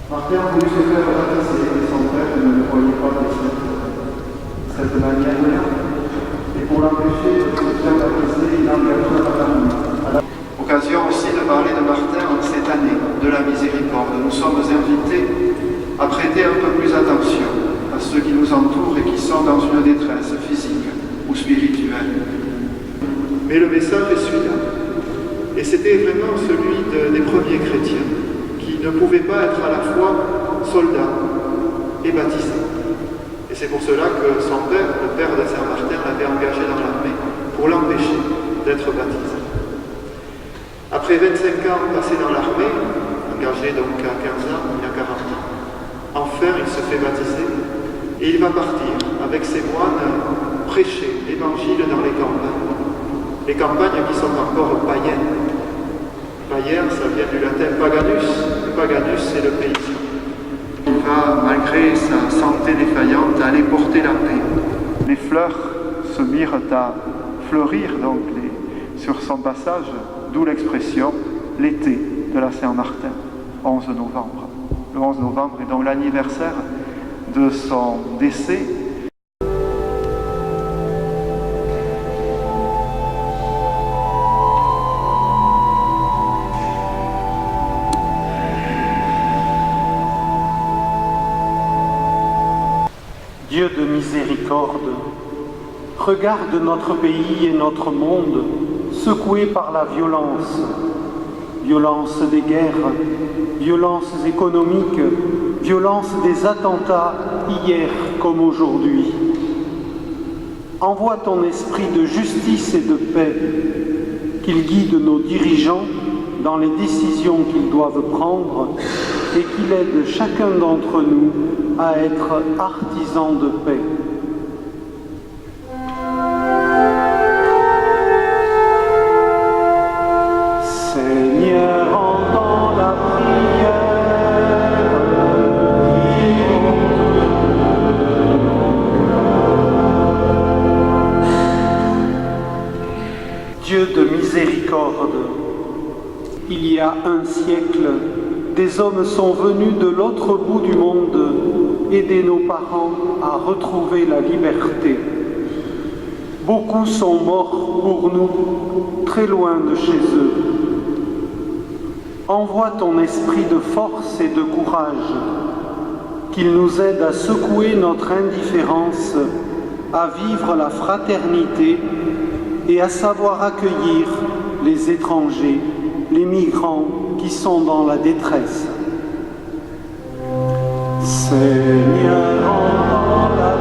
Martin a voulu se faire baptiser, et son père ne le croyait pas possible. De cette manière, et pour l'empêcher de se faire baptiser, il engagea la occasion aussi de parler de Martin en cette année de la miséricorde. Nous sommes invités à prêter un peu plus attention à ceux qui nous entourent et qui sont dans une détresse physique ou spirituelle. Mais le message est celui-là. Et c'était vraiment celui des premiers chrétiens, qui ne pouvaient pas être à la fois soldats et baptisés. Et c'est pour cela que son père, le père de Saint Martin, l'avait engagé dans l'armée pour l'empêcher d'être baptisé. Après 25 ans passés dans l'armée, engagé donc à 15 ans, il y a 40 ans, enfin il se fait baptiser et il va partir avec ses moines prêcher l'évangile dans les campagnes. Les campagnes qui sont encore païennes. Païen, ça vient du latin paganus. Paganus, c'est le paysan. Il va, malgré sa santé défaillante, aller porter la paix. Les fleurs se mirent à fleurir donc sur son passage, d'où l'expression l'été de la Saint-Martin, 11 novembre. Le 11 novembre est donc l'anniversaire de son décès. Dieu de miséricorde, regarde notre pays et notre monde secoués par la violence, violence des guerres, violence économique, violence des attentats hier comme aujourd'hui. Envoie ton esprit de justice et de paix, qu'il guide nos dirigeants dans les décisions qu'ils doivent prendre et qu'il aide chacun d'entre nous à être artisan de paix. Seigneur, entends la prière. Dieu de miséricorde, il y a un siècle, des hommes sont venus de l'autre bout du monde aider nos parents à retrouver la liberté. Beaucoup sont morts pour nous, très loin de chez eux. Envoie ton esprit de force et de courage, qu'il nous aide à secouer notre indifférence, à vivre la fraternité et à savoir accueillir les étrangers, les migrants qui sont dans la détresse. Seigneur, entends la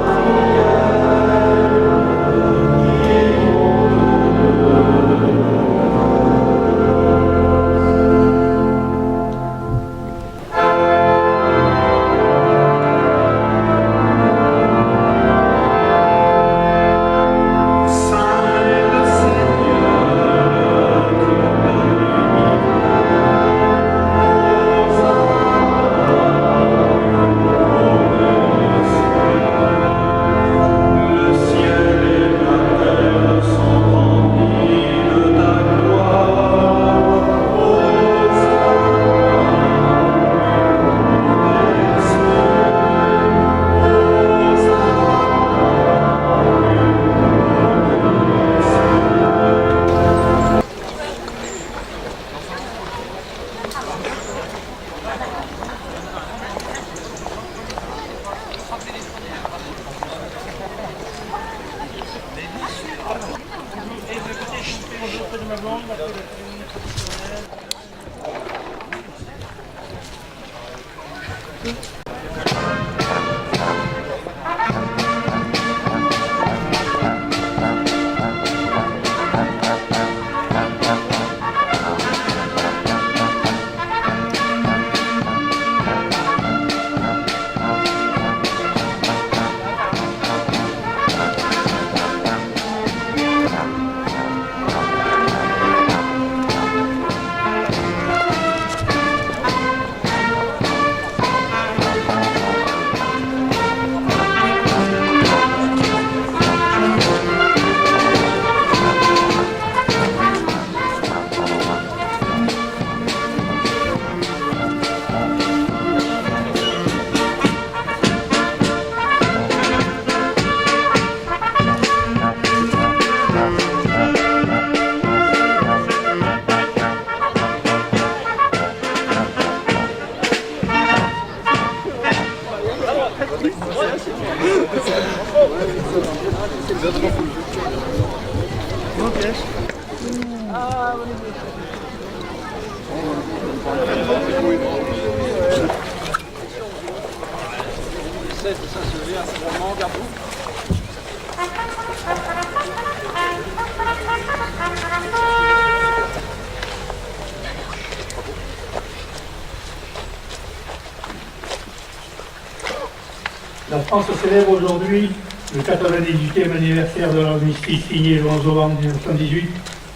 La France célèbre aujourd'hui le 98e anniversaire de l'armistice signé le 11 novembre 1918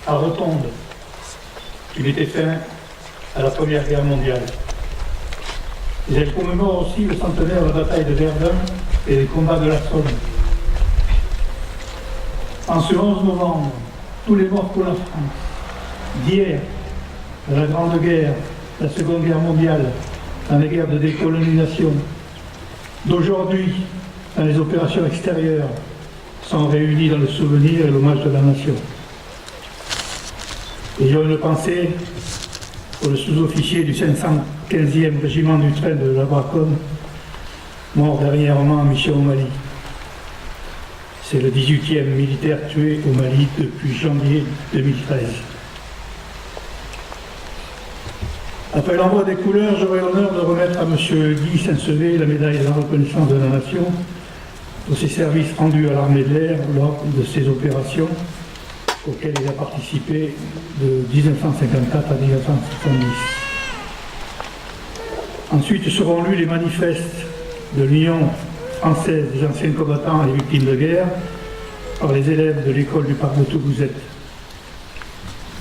à Rotonde, qui mettait fin à la Première Guerre mondiale. Et elle commémore aussi le centenaire de la bataille de Verdun et les combats de la Somme. En ce 11 novembre, tous les morts pour la France, d'hier, de la Grande Guerre, la Seconde Guerre mondiale, dans les guerres de décolonisation, d'aujourd'hui, dans les opérations extérieures, sont réunis dans le souvenir et l'hommage de la nation. Ayons une pensée pour le sous-officier du 515e régiment du train de la Bracône, mort dernièrement en mission au Mali. C'est le 18e militaire tué au Mali depuis janvier 2013. Après l'envoi des couleurs, j'aurai l'honneur de remettre à M. Guy Saint-Sevé la médaille de la reconnaissance de la Nation pour ses services rendus à l'armée de l'air lors de ces opérations auxquelles il a participé de 1954 à 1970. Ensuite seront lus les manifestes de l'Union française des anciens combattants et victimes de guerre par les élèves de l'école du parc de Toulousette,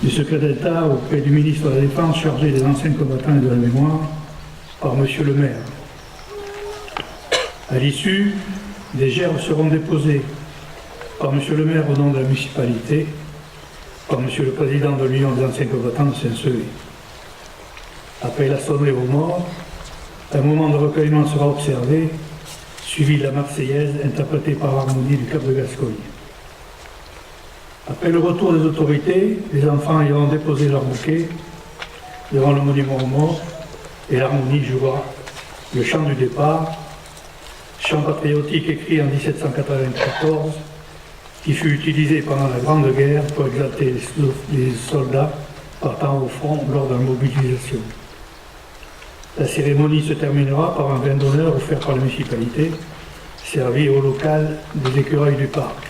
du secret d'État auprès du ministre de la Défense chargé des anciens combattants et de la mémoire par M. le maire. À l'issue, des gerbes seront déposées par M. le maire au nom de la municipalité, par M. le président de l'Union des anciens combattants de Saint-Sevé. Après la sommée aux morts, un moment de recueillement sera observé, suivi de la Marseillaise interprétée par l'harmonie du Cap de Gascogne. Après le retour des autorités, les enfants iront déposer leur bouquet devant le monument aux morts et l'harmonie jouera le chant du départ, chant patriotique écrit en 1794, qui fut utilisé pendant la Grande Guerre pour exalter les soldats partant au front lors de la mobilisation. La cérémonie se terminera par un vin d'honneur offert par la municipalité, servi au local des écureuils du parc.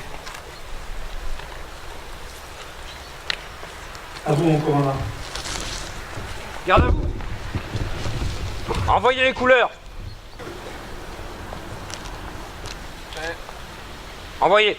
À vous, mon commandant. Garde à vous. Envoyez les couleurs. Envoyez.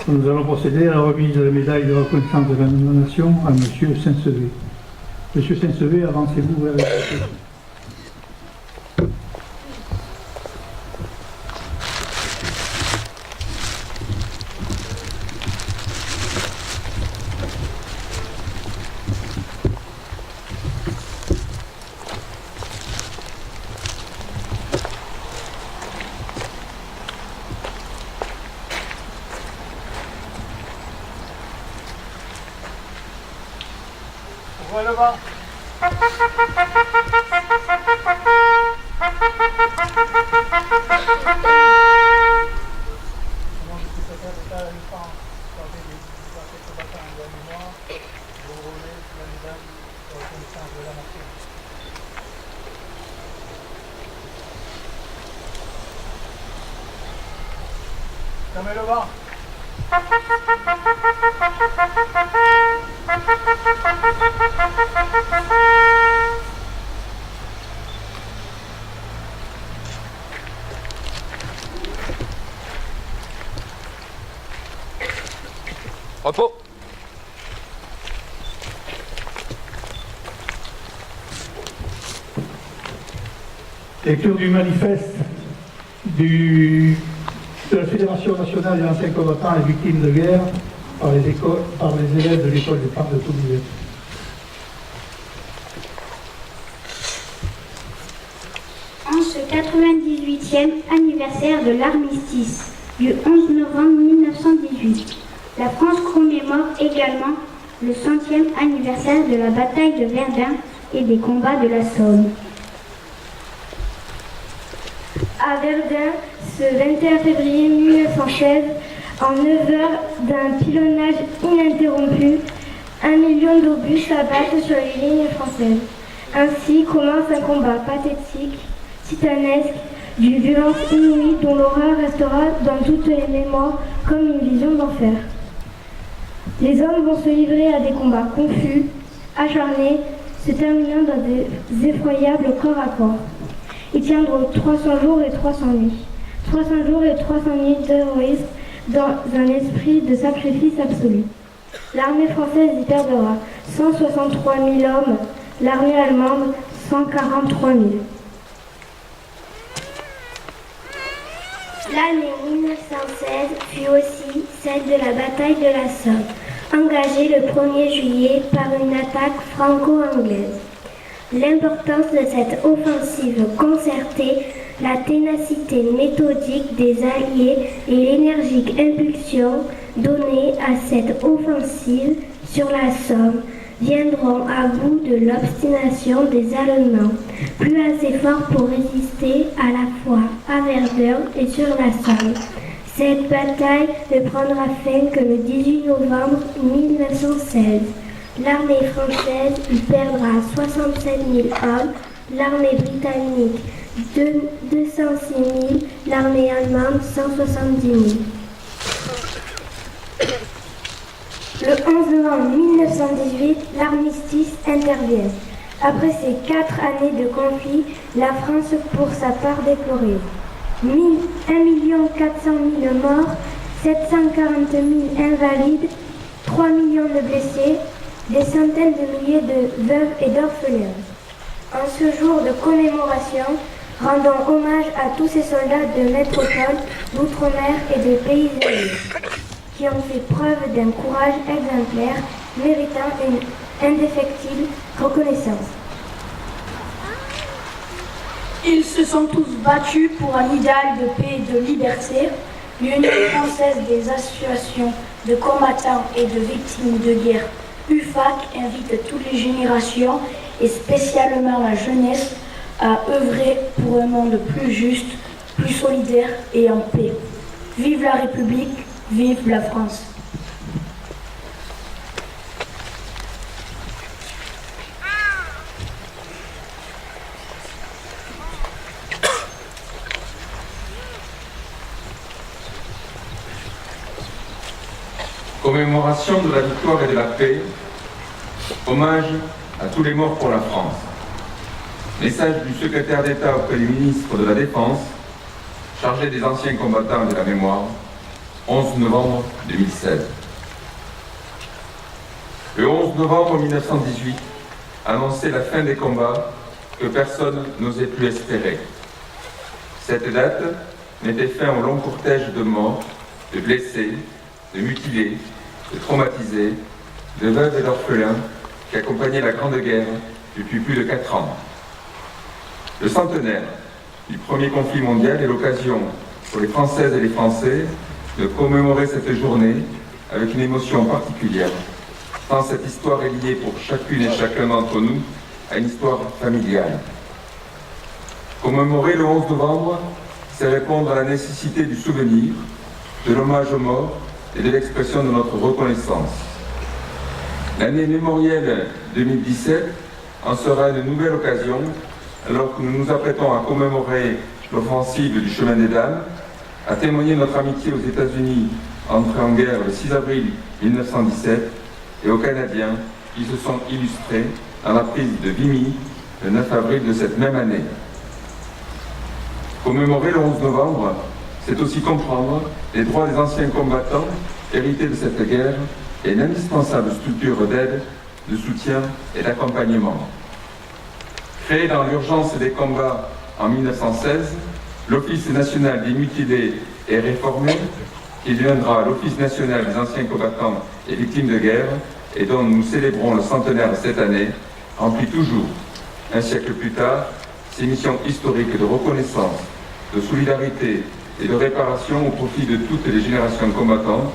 Nous allons procéder à la remise de la médaille de reconnaissance de la Nation à M. Saint-Sevé. M. Saint-Sevé, avancez-vous vers la côté. Le vent. Fermez le vent. Repos. Lecture du manifeste de la Fédération nationale des anciens combattants et victimes de guerre par les élèves de l'école du parc de Toulouse. En ce 98e anniversaire de l'armistice du 11 novembre 1918, la France commémore également le 100e anniversaire de la bataille de Verdun et des combats de la Somme. À Verdun, ce 21 février 1916, en 9 heures d'un pilonnage ininterrompu, 1 million d'obus s'abattent sur les lignes françaises. Ainsi commence un combat pathétique, titanesque, d'une violence inouïe dont l'horreur restera dans toutes les mémoires comme une vision d'enfer. Les hommes vont se livrer à des combats confus, acharnés, se terminant dans des effroyables corps à corps. Ils tiendront 300 jours et 300 nuits. 300 jours et 300 nuits d'héroïsme dans un esprit de sacrifice absolu. L'armée française y perdra 163 000 hommes, l'armée allemande 143 000. L'année 1916 fut aussi celle de la bataille de la Somme, engagée le 1er juillet par une attaque franco-anglaise. L'importance de cette offensive concertée, la ténacité méthodique des Alliés et l'énergique impulsion donnée à cette offensive sur la Somme viendront à bout de l'obstination des Allemands, plus assez forts pour résister à la fois à Verdun et sur la Somme. Cette bataille ne prendra fin que le 18 novembre 1916. L'armée française y perdra 67 000 hommes, l'armée britannique 206 000, l'armée allemande 170 000. Le 11 novembre 1918, l'armistice intervient. Après ces 4 années de conflit, la France pour sa part déplorait 1 400 000 morts, 740 000 invalides, 3 millions de blessés, des centaines de milliers de veuves et d'orphelins. En ce jour de commémoration, rendons hommage à tous ces soldats de métropole, d'outre-mer et de pays unis qui ont fait preuve d'un courage exemplaire, méritant une indéfectible reconnaissance. Ils se sont tous battus pour un idéal de paix et de liberté. L'Union française des associations de combattants et de victimes de guerre, UFAC, invite toutes les générations et spécialement la jeunesse à œuvrer pour un monde plus juste, plus solidaire et en paix. Vive la République, vive la France. Commémoration de la victoire et de la paix, hommage à tous les morts pour la France. Message du secrétaire d'État auprès du ministre de la Défense, chargé des anciens combattants et de la mémoire, 11 novembre 2016. Le 11 novembre 1918 annonçait la fin des combats que personne n'osait plus espérer. Cette date mettait fin au long cortège de morts, de blessés, de mutilés, de traumatisés, de veuves et d'orphelins qui accompagnaient la Grande Guerre depuis plus de 4 ans. Le centenaire du premier conflit mondial est l'occasion pour les Françaises et les Français de commémorer cette journée avec une émotion particulière, tant cette histoire est liée pour chacune et chacun d'entre nous à une histoire familiale. Commémorer le 11 novembre, c'est répondre à la nécessité du souvenir, de l'hommage aux morts et de l'expression de notre reconnaissance. L'année mémorielle 2017 en sera une nouvelle occasion alors que nous nous apprêtons à commémorer l'offensive du Chemin des Dames, à témoigner notre amitié aux États-Unis entrés en guerre le 6 avril 1917 et aux Canadiens qui se sont illustrés dans la prise de Vimy le 9 avril de cette même année. Commémorer le 11 novembre, c'est aussi comprendre les droits des anciens combattants hérités de cette guerre et une indispensable structure d'aide, de soutien et d'accompagnement. Créé dans l'urgence des combats en 1916, l'Office national des mutilés est réformé, qui deviendra l'Office national des anciens combattants et victimes de guerre, et dont nous célébrons le centenaire cette année, remplit toujours, un siècle plus tard, ses missions historiques de reconnaissance, de solidarité et de réparation au profit de toutes les générations combattantes,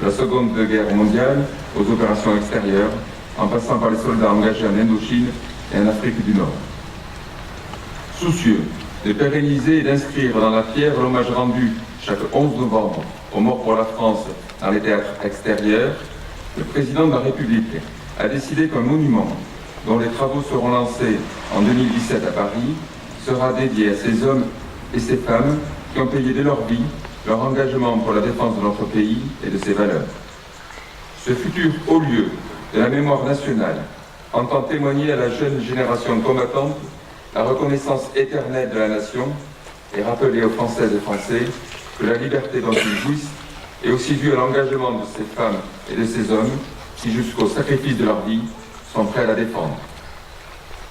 de la Seconde Guerre mondiale aux opérations extérieures, en passant par les soldats engagés en Indochine et en Afrique du Nord. Soucieux de pérenniser et d'inscrire dans la pierre l'hommage rendu chaque 11 novembre aux morts pour la France dans les théâtres extérieurs, le président de la République a décidé qu'un monument, dont les travaux seront lancés en 2017 à Paris, sera dédié à ces hommes et ces femmes qui ont payé de leur vie leur engagement pour la défense de notre pays et de ses valeurs. Ce futur haut lieu de la mémoire nationale entend témoigner à la jeune génération combattante la reconnaissance éternelle de la nation et rappeler aux Françaises et Français que la liberté dont ils jouissent est aussi due à l'engagement de ces femmes et de ces hommes qui, jusqu'au sacrifice de leur vie, sont prêts à la défendre.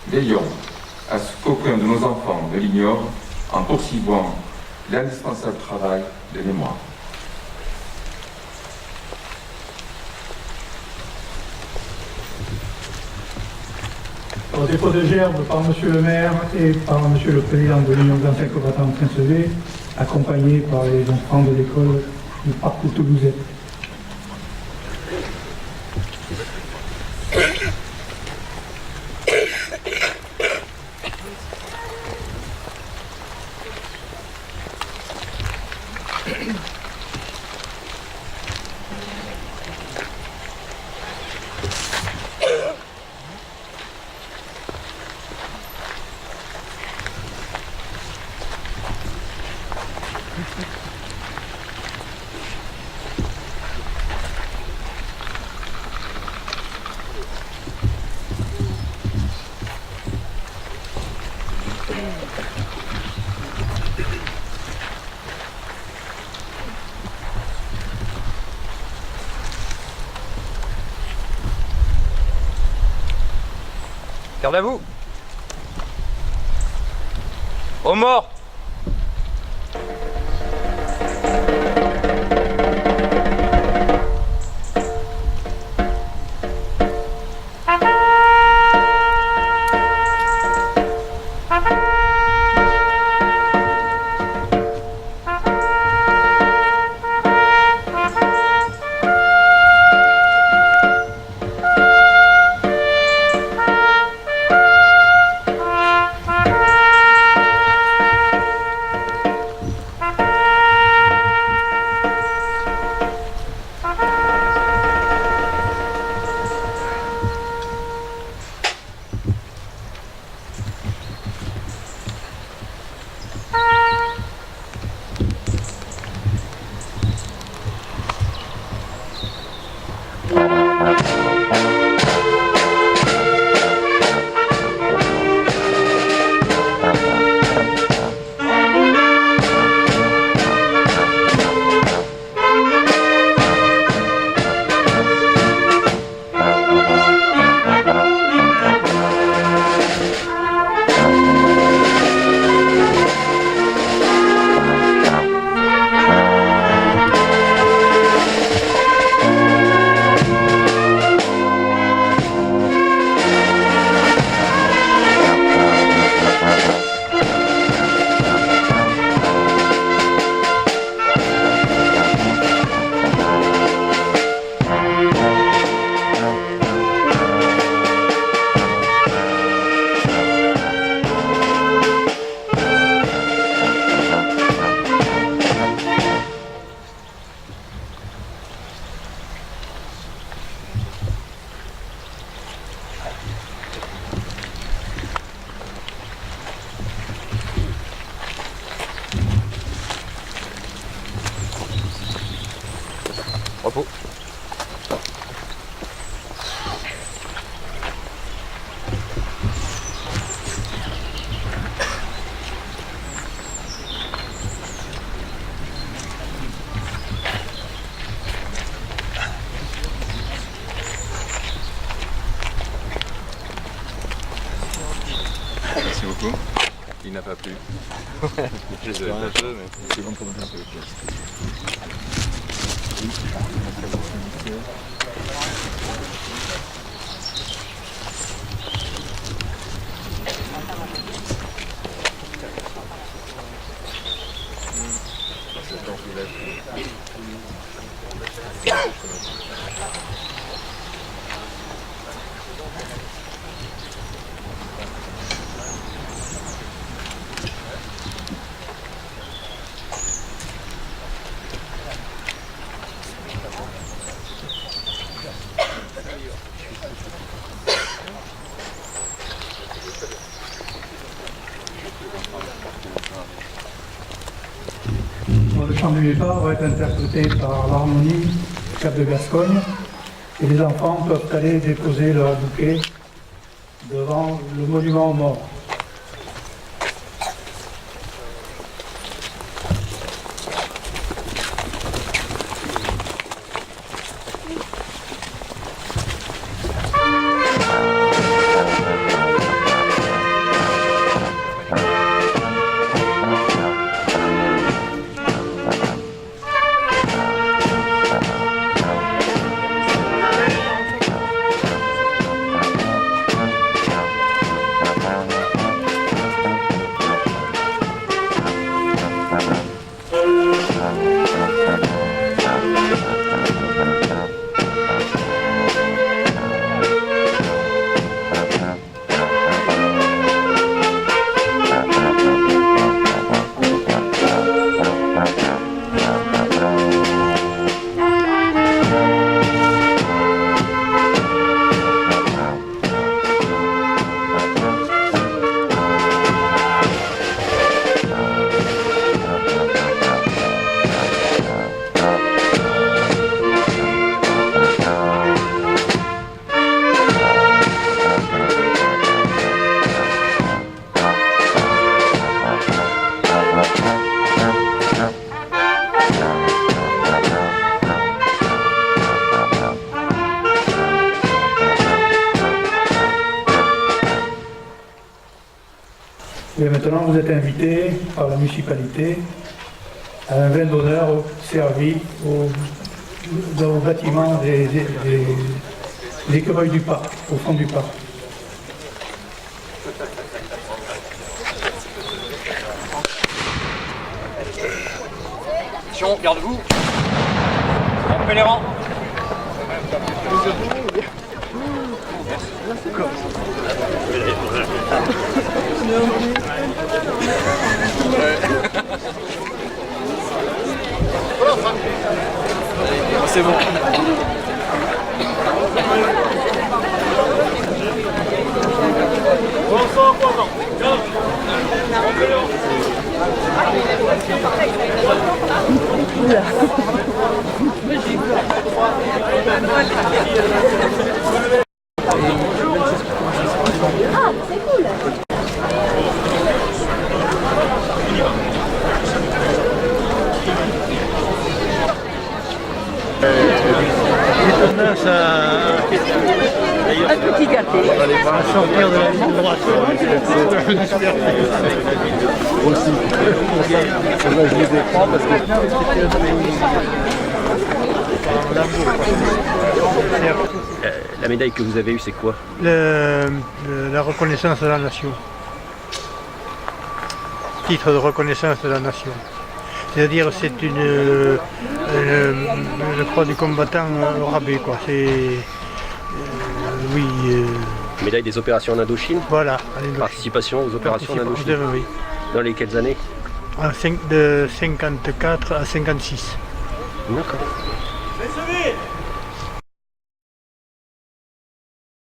Veillons à ce qu'aucun de nos enfants ne l'ignore en poursuivant l'indispensable travail de mémoire. Au dépôt de gerbe par Monsieur le maire et par Monsieur le président de l'Union des anciens combattants de Trincevet, accompagné par les enfants de l'école du parc toulousain. Garde à vous. Aux morts. Repos. Merci beaucoup. Il n'a pas plu. Je sais pas, mais c'est bon pour moi. chant du départ va être interprété par l'harmonie Cap de Gascogne et les enfants peuvent aller déposer leur bouquet devant le monument aux morts. Et maintenant, vous êtes invité par la municipalité à un vin d'honneur servi dans le bâtiment des écureuils du parc, au fond du parc. Attention, garde-vous. Rompez les rangs. C'est bon. Un petit gâté. À sortir de la ligne droite. Je les écrans parce que La médaille que vous avez eue, c'est quoi? La reconnaissance de la nation. Titre de reconnaissance de la nation. C'est-à-dire c'est une je crois du combattant au rabais quoi. C'est oui. Médaille des opérations en Indochine. Voilà. Participation aux opérations en Indochine. Oui. Dans les quelles années? De 54 à 56. D'accord.